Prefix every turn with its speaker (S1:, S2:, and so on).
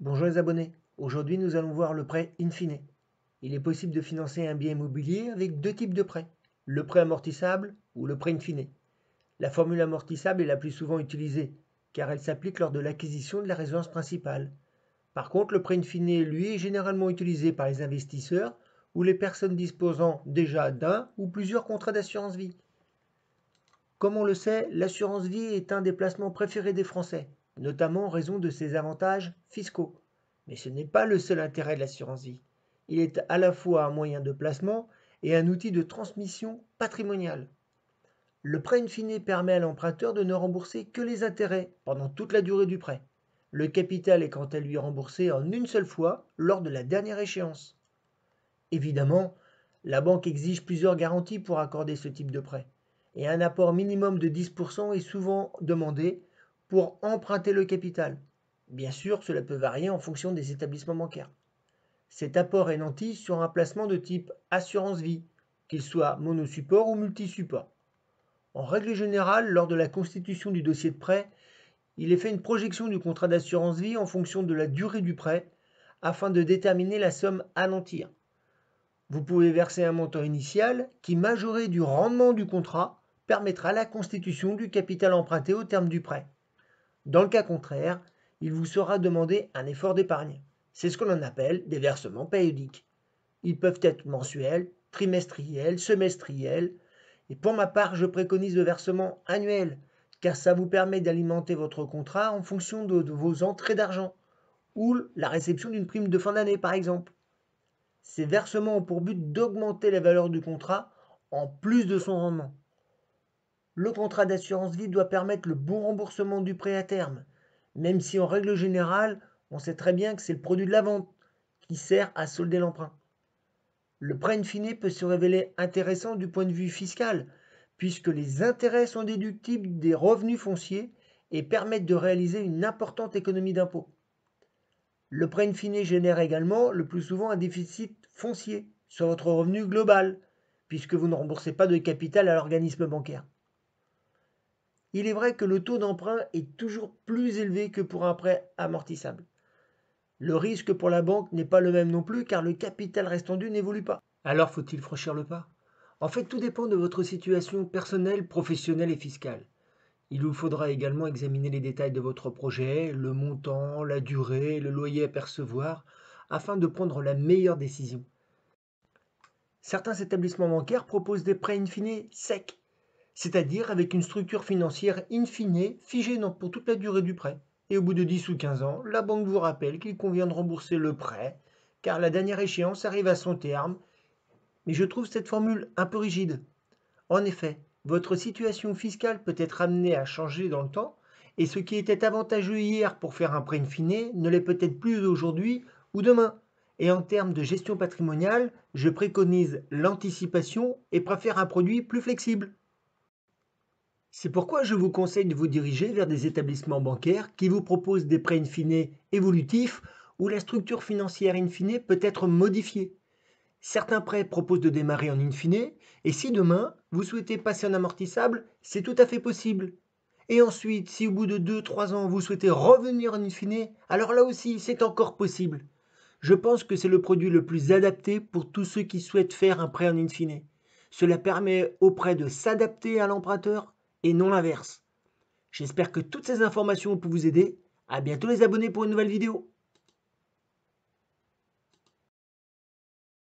S1: Bonjour les abonnés, aujourd'hui nous allons voir le prêt in fine. Il est possible de financer un bien immobilier avec deux types de prêts, le prêt amortissable ou le prêt in fine. La formule amortissable est la plus souvent utilisée car elle s'applique lors de l'acquisition de la résidence principale. Par contre, le prêt in fine, lui, est généralement utilisé par les investisseurs ou les personnes disposant déjà d'un ou plusieurs contrats d'assurance vie. Comme on le sait, l'assurance vie est un des placements préférés des Français, notamment en raison de ses avantages fiscaux. Mais ce n'est pas le seul intérêt de l'assurance vie. Il est à la fois un moyen de placement et un outil de transmission patrimoniale. Le prêt in fine permet à l'emprunteur de ne rembourser que les intérêts pendant toute la durée du prêt. Le capital est quant à lui remboursé en une seule fois lors de la dernière échéance. Évidemment, la banque exige plusieurs garanties pour accorder ce type de prêt, et un apport minimum de 10% est souvent demandé pour emprunter le capital. Bien sûr, cela peut varier en fonction des établissements bancaires. Cet apport est nanti sur un placement de type assurance vie, qu'il soit monosupport ou multisupport. En règle générale, lors de la constitution du dossier de prêt, il est fait une projection du contrat d'assurance vie en fonction de la durée du prêt afin de déterminer la somme à nantir. Vous pouvez verser un montant initial qui, majoré du rendement du contrat, permettra la constitution du capital emprunté au terme du prêt. Dans le cas contraire, il vous sera demandé un effort d'épargne. C'est ce que l'on appelle des versements périodiques. Ils peuvent être mensuels, trimestriels, semestriels. Et pour ma part, je préconise le versement annuel, car ça vous permet d'alimenter votre contrat en fonction de vos entrées d'argent ou la réception d'une prime de fin d'année par exemple. Ces versements ont pour but d'augmenter la valeur du contrat en plus de son rendement. Le contrat d'assurance vie doit permettre le bon remboursement du prêt à terme, même si en règle générale, on sait très bien que c'est le produit de la vente qui sert à solder l'emprunt. Le prêt in fine peut se révéler intéressant du point de vue fiscal, puisque les intérêts sont déductibles des revenus fonciers et permettent de réaliser une importante économie d'impôt. Le prêt in fine génère également le plus souvent un déficit foncier sur votre revenu global, puisque vous ne remboursez pas de capital à l'organisme bancaire. Il est vrai que le taux d'emprunt est toujours plus élevé que pour un prêt amortissable. Le risque pour la banque n'est pas le même non plus car le capital restant dû n'évolue pas. Alors faut-il franchir le pas? En fait, tout dépend de votre situation personnelle, professionnelle et fiscale. Il vous faudra également examiner les détails de votre projet, le montant, la durée, le loyer à percevoir, afin de prendre la meilleure décision. Certains établissements bancaires proposent des prêts in fine secs, c'est-à-dire avec une structure financière in fine figée pour toute la durée du prêt. Et au bout de 10 ou 15 ans, la banque vous rappelle qu'il convient de rembourser le prêt, car la dernière échéance arrive à son terme. Mais je trouve cette formule un peu rigide. En effet, votre situation fiscale peut être amenée à changer dans le temps, et ce qui était avantageux hier pour faire un prêt in fine ne l'est peut-être plus aujourd'hui ou demain. Et en termes de gestion patrimoniale, je préconise l'anticipation et préfère un produit plus flexible. C'est pourquoi je vous conseille de vous diriger vers des établissements bancaires qui vous proposent des prêts in fine évolutifs où la structure financière in fine peut être modifiée. Certains prêts proposent de démarrer en in fine et si demain vous souhaitez passer en amortissable, c'est tout à fait possible. Et ensuite, si au bout de 2-3 ans vous souhaitez revenir en in fine, alors là aussi c'est encore possible. Je pense que c'est le produit le plus adapté pour tous ceux qui souhaitent faire un prêt en in fine. Cela permet au prêt de s'adapter à l'emprunteur et non l'inverse. J'espère que toutes ces informations peuvent vous aider. À bientôt les abonnés pour une nouvelle vidéo.